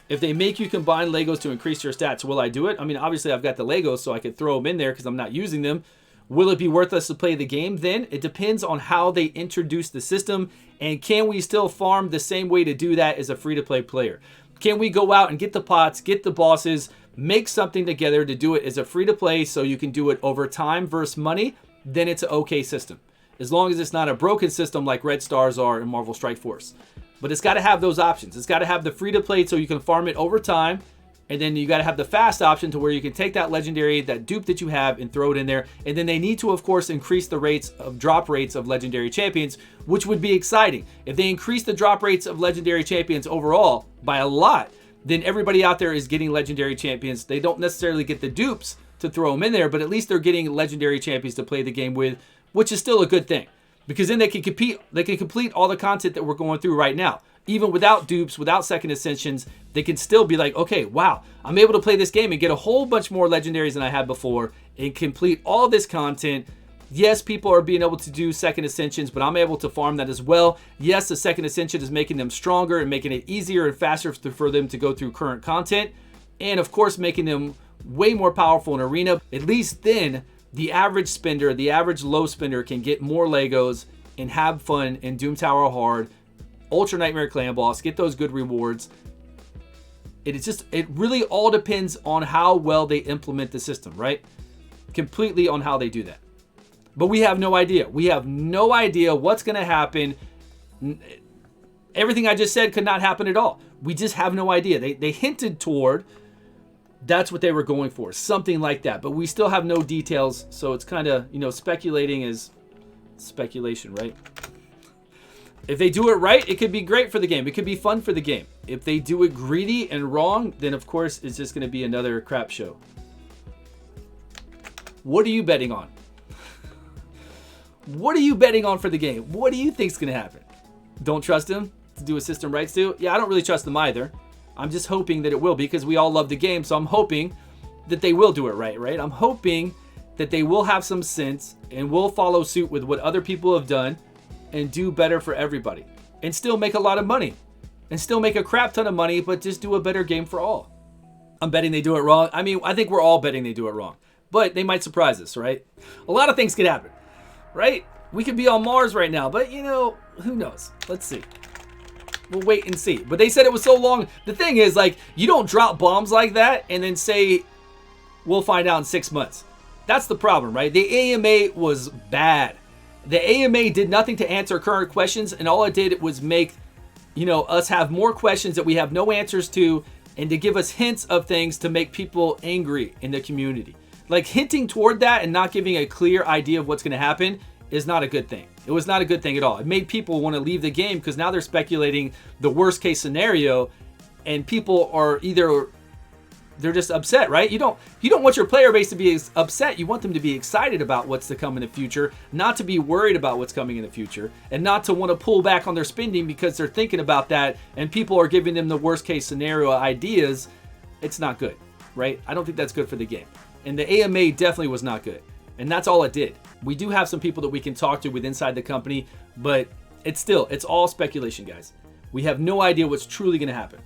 If they make you combine Legos to increase your stats, will I do it? I mean, obviously I've got the Legos, so I could throw them in there because I'm not using them. Will it be worth us to play the game then? It depends on how they introduce the system, and can we still farm the same way to do that as a free-to-play player? Can we go out and get the pots, get the bosses, make something together to do it as a free-to-play so you can do it over time versus money? Then it's an okay system. As long as it's not a broken system like Red Stars are in Marvel Strike Force. But it's got to have those options. It's got to have the free-to-play so you can farm it over time. And then you got to have the fast option to where you can take that legendary, that dupe that you have, and throw it in there. And then they need to, of course, increase the rates of drop rates of legendary champions, which would be exciting. If they increase the drop rates of legendary champions overall by a lot, then everybody out there is getting legendary champions. They don't necessarily get the dupes to throw them in there, but at least they're getting legendary champions to play the game with, which is still a good thing. Because then they can compete, they can complete all the content that we're going through right now. Even without dupes, without second ascensions, they can still be like, okay, wow, I'm able to play this game and get a whole bunch more legendaries than I had before and complete all this content. Yes, people are being able to do second ascensions, but I'm able to farm that as well. Yes, the second ascension is making them stronger and making it easier and faster for them to go through current content. And of course, making them way more powerful in arena. At least then, the average spender, the average low spender can get more Legos and have fun in Doom Tower Hard, Ultra Nightmare Clan Boss, get those good rewards. It really all depends on how well they implement the system, right? Completely on how they do that. But we have no idea. We have no idea what's going to happen. Everything I just said could not happen at all. We just have no idea. They hinted toward that's what they were going for, something like that. But we still have no details, so it's kind of, speculating is speculation, right? If they do it right, it could be great for the game. It could be fun for the game. If they do it greedy and wrong, then of course it's just going to be another crap show. What are you betting on? What are you betting on for the game? What do you think's going to happen? Don't trust him to do a system right, Stu? Yeah, I don't really trust them either. I'm just hoping that it will because we all love the game. So I'm hoping that they will do it right? I'm hoping that they will have some sense and will follow suit with what other people have done and do better for everybody and still make a lot of money and still make a crap ton of money, but just do a better game for all. I'm betting they do it wrong. I mean, I think we're all betting they do it wrong, but they might surprise us, right? A lot of things could happen, right? We could be on Mars right now, but who knows? Let's see. We'll wait and see. But they said it was so long. The thing is, like, you don't drop bombs like that and then say, we'll find out in 6 months. That's the problem, right? The AMA was bad. The AMA did nothing to answer current questions, and all it did was make, us have more questions that we have no answers to, and to give us hints of things to make people angry in the community. Like, hinting toward that and not giving a clear idea of what's going to happen is not a good thing. It was not a good thing at all. It made people want to leave the game because now they're speculating the worst case scenario, and people are they're just upset, right? You don't want your player base to be upset. You want them to be excited about what's to come in the future, not to be worried about what's coming in the future, and not to want to pull back on their spending because they're thinking about that and people are giving them the worst case scenario ideas. It's not good, right? I don't think that's good for the game. And the AMA definitely was not good. And that's all it did. We do have some people that we can talk to with inside the company, but it's all speculation, guys. We have no idea what's truly going to happen.